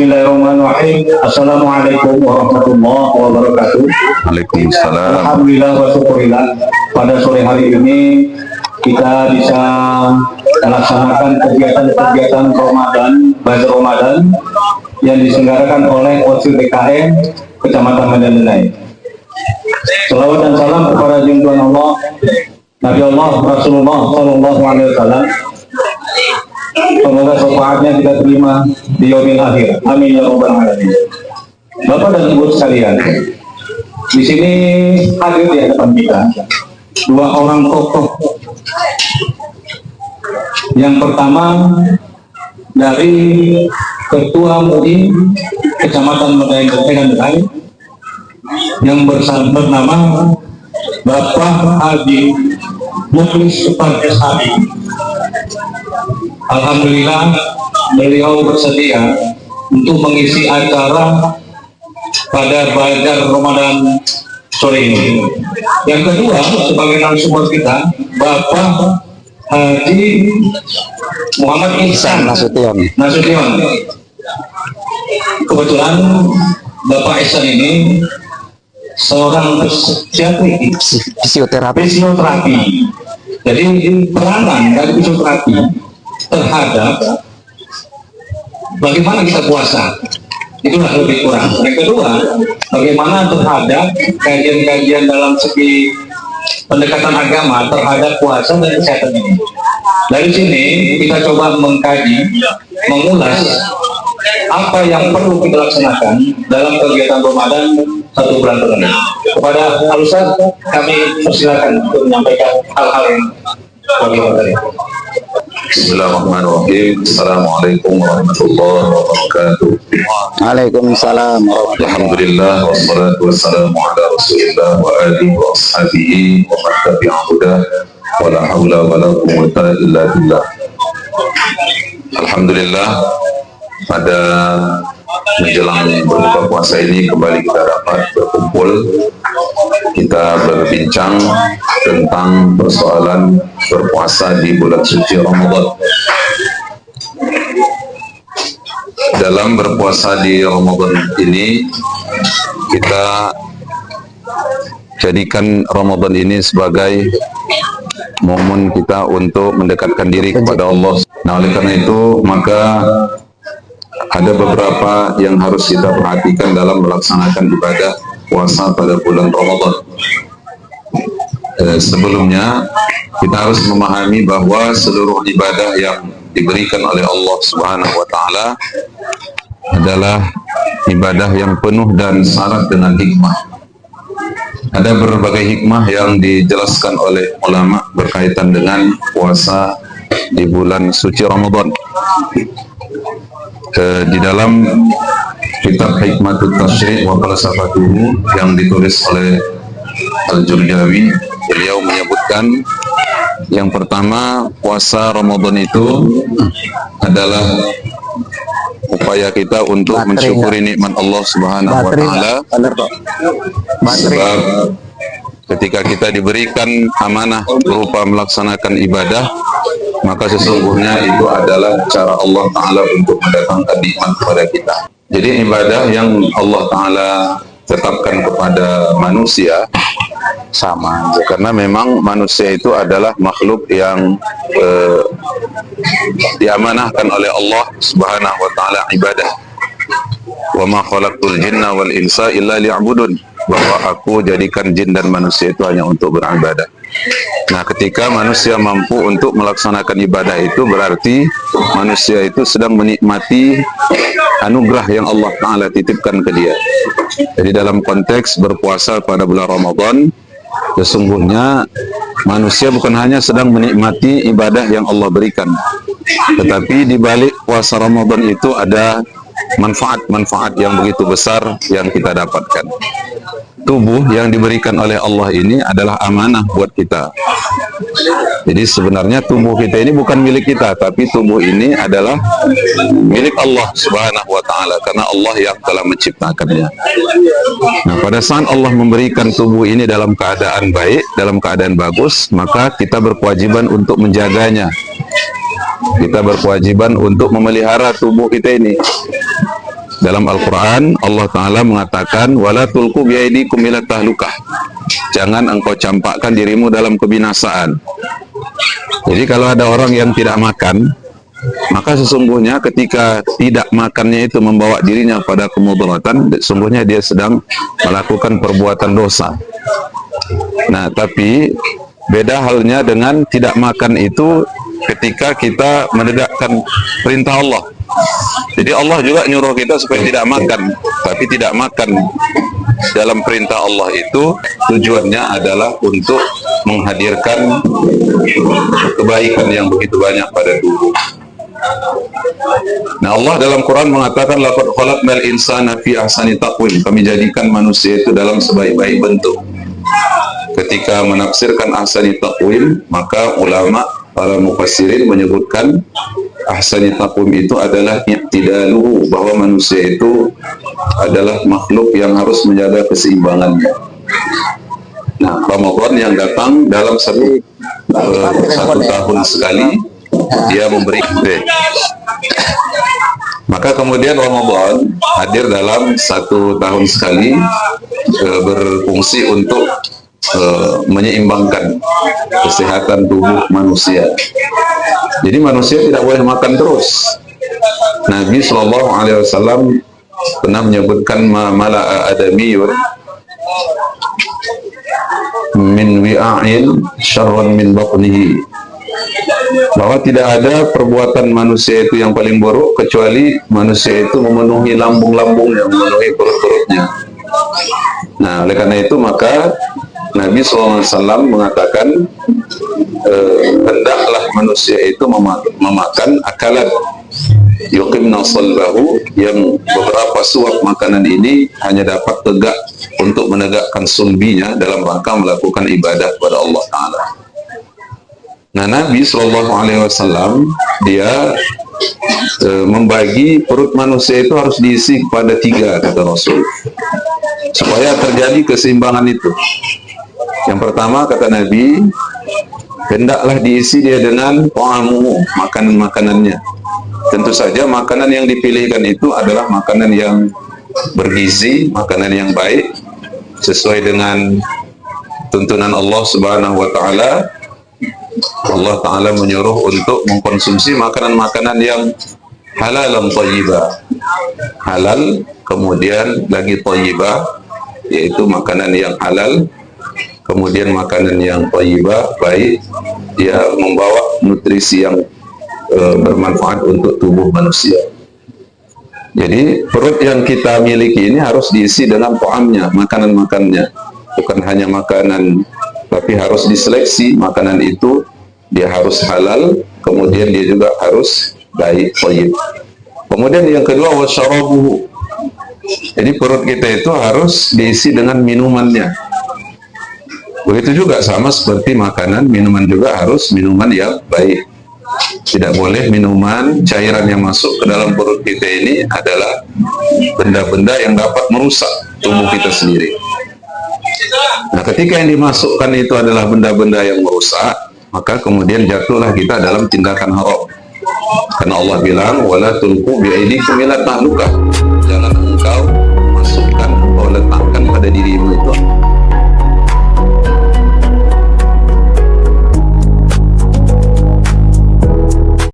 Bismillahirrahmanirrahim. Assalamualaikum warahmatullahi wabarakatuh. Waalaikumsalam. Alhamdulillah wa syukurillah, pada sore hari ini kita bisa melaksanakan kegiatan-kegiatan Ramadan, Bazar Ramadan yang diselenggarakan oleh OSIS BKM Kecamatan Medan Denai. Selawat dan salam kepada junjungan Allah, Nabi Allah Rasulullah Shallallahu Alaihi Wasallam. Semoga syafaatnya kita terima di yaumil akhir. Amin ya rabbal alamin. Bapak dan Ibu sekalian, di sini hadir di hadapan kita dua orang tokoh. Yang pertama dari Ketua MUI Kecamatan Medan Denai yang bernama Bapak Haji Mukhlis Sultan SHI. Alhamdulillah beliau bersedia untuk mengisi acara pada Bazar Ramadan sore ini. Yang kedua sebagai narasumber kita Bapak Haji Muhammad Ihsan Nasution. Kebetulan Bapak Ihsan ini seorang fisioterapi. Jadi peranan dari fisioterapi terhadap bagaimana kita puasa itulah lebih kurang. Yang kedua, bagaimana terhadap kajian-kajian dalam segi pendekatan agama terhadap puasa dan kesehatan ini. Dari sini kita coba mengkaji, mengulas apa yang perlu kita laksanakan dalam kegiatan Ramadan 1 bulan penuh. Kepada Al-Ustaz kami persilakan untuk menyampaikan hal-hal yang tadi. Bismillahirrahmanirrahim. Assalamualaikum warahmatullahi wabarakatuh. Waalaikumsalam. Alhamdulillah wassalatu wassalamu ala Rasulillah wa alihi wa ashabihi wa man tabi'a hudah wa la haula wa la quwwata illa billah. Alhamdulillah, pada menjelang berbuka puasa ini kembali kita dapat berkumpul, kita berbincang tentang persoalan berpuasa di bulan suci Ramadan. Dalam berpuasa di Ramadan ini, kita jadikan Ramadan ini sebagai momen kita untuk mendekatkan diri kepada Allah. Nah, oleh karena itu maka ada beberapa yang harus kita perhatikan dalam melaksanakan ibadah puasa pada bulan Ramadan. Sebelumnya kita harus memahami bahwa seluruh ibadah yang diberikan oleh Allah Subhanahu wa Ta'ala adalah ibadah yang penuh dan syarat dengan hikmah. Ada berbagai hikmah yang dijelaskan oleh ulama berkaitan dengan puasa di bulan suci Ramadan. Di dalam kitab Hikmatut Tasyri' wa Falsafatuhu yang ditulis oleh Al-Jurjawi, beliau menyebutkan yang pertama, puasa Ramadan itu adalah upaya kita untuk mensyukuri nikmat Allah Subhanahu wa Ta'ala. Sebab ketika kita diberikan amanah berupa melaksanakan ibadah, maka sesungguhnya itu adalah cara Allah Ta'ala untuk mendatangkan nikmat kepada kita. Jadi ibadah yang Allah Ta'ala tetapkan kepada manusia sama, karena memang manusia itu adalah makhluk yang diamanahkan oleh Allah Subhanahu wa Ta'ala ibadah. Wa ma khalaqtul jinna wal insa illa liya'budun, bahwa aku jadikan jin dan manusia itu hanya untuk beribadah. Nah, ketika manusia mampu untuk melaksanakan ibadah itu, berarti manusia itu sedang menikmati anugerah yang Allah Ta'ala titipkan ke dia. Jadi dalam konteks berpuasa pada bulan Ramadan, sesungguhnya manusia bukan hanya sedang menikmati ibadah yang Allah berikan, tetapi di balik puasa Ramadan itu ada manfaat-manfaat yang begitu besar yang kita dapatkan. Tubuh yang diberikan oleh Allah ini adalah amanah buat kita. Jadi sebenarnya tubuh kita ini bukan milik kita, tapi tubuh ini adalah milik Allah Subhanahu wa Ta'ala, karena Allah yang telah menciptakannya. Nah, pada saat Allah memberikan tubuh ini dalam keadaan baik, dalam keadaan bagus, maka kita berkewajiban untuk menjaganya. Kita berkewajiban untuk memelihara tubuh kita ini. Dalam Al-Quran Allah Ta'ala mengatakan wala tulqu biaidikum ila tahlukah, jangan engkau campakkan dirimu dalam kebinasaan. Jadi kalau ada orang yang tidak makan, maka sesungguhnya ketika tidak makannya itu membawa dirinya pada kemudaratan, sesungguhnya dia sedang melakukan perbuatan dosa. Nah, tapi beda halnya dengan tidak makan itu ketika kita menegakkan perintah Allah. Jadi Allah juga nyuruh kita supaya tidak makan, tapi tidak makan dalam perintah Allah itu tujuannya adalah untuk menghadirkan kebaikan yang begitu banyak pada tubuh. Nah, Allah dalam Quran mengatakan laqad khalaqnal insana fi ahsani taqwim, kami jadikan manusia itu dalam sebaik-baik bentuk. Ketika menafsirkan ahsani taqwim, maka ulama para mufassirin menyebutkan ahsani taqwim itu adalah i'tidaluhu, bahwa manusia itu adalah makhluk yang harus menjaga keseimbangannya. Nah, Ramadan yang datang dalam satu tahun sekali dia memberi maka kemudian Ramadan hadir dalam satu tahun sekali, berfungsi untuk menyeimbangkan kesehatan tubuh manusia. Jadi manusia tidak boleh makan terus. Nabi SAW pernah menyebutkan mala'a adamiyun min wi'a'in syarran min batnihi, bahwa tidak ada perbuatan manusia itu yang paling buruk kecuali manusia itu memenuhi lambung-lambungnya, memenuhi perut-perutnya. Nah, oleh karena itu maka Nabi SAW mengatakan hendaklah manusia itu memakan akalan yuqimna salbahu, yang beberapa suap makanan ini hanya dapat tegak untuk menegakkan sulbinya dalam rangka melakukan ibadah kepada Allah Ta'ala. Nah, Nabi SAW dia membagi perut manusia itu harus diisi kepada 3, kata Rasul, supaya terjadi keseimbangan itu. Yang pertama, kata Nabi, hendaklah diisi dia dengan ta'amuhu, makanan-makanannya. Tentu saja makanan yang dipilihkan itu adalah makanan yang bergizi, makanan yang baik, sesuai dengan tuntunan Allah Subhanahu wa Ta'ala. Allah Ta'ala menyuruh untuk mengkonsumsi makanan-makanan yang halal dan thayyibah. Halal, kemudian lagi thayyibah, yaitu makanan yang halal, kemudian makanan yang thayyibah, baik, dia membawa nutrisi yang bermanfaat untuk tubuh manusia. Jadi perut yang kita miliki ini harus diisi dengan ta'amnya, makanan-makannya. Bukan hanya makanan, tapi harus diseleksi makanan itu, dia harus halal, kemudian dia juga harus baik, thayyib. Kemudian yang kedua, wasyarabuhu. Jadi perut kita itu harus diisi dengan minumannya. Begitu juga sama seperti makanan, minuman juga harus minuman yang baik. Tidak boleh minuman, cairan yang masuk ke dalam perut kita ini adalah benda-benda yang dapat merusak tubuh kita sendiri. Nah, ketika yang dimasukkan itu adalah benda-benda yang merusak, maka kemudian jatuhlah kita dalam tindakan haram. Karena Allah bilang, wala tulqu biaidikum ila tahlukah, jangan engkau masukkan atau letakkan pada dirimu itu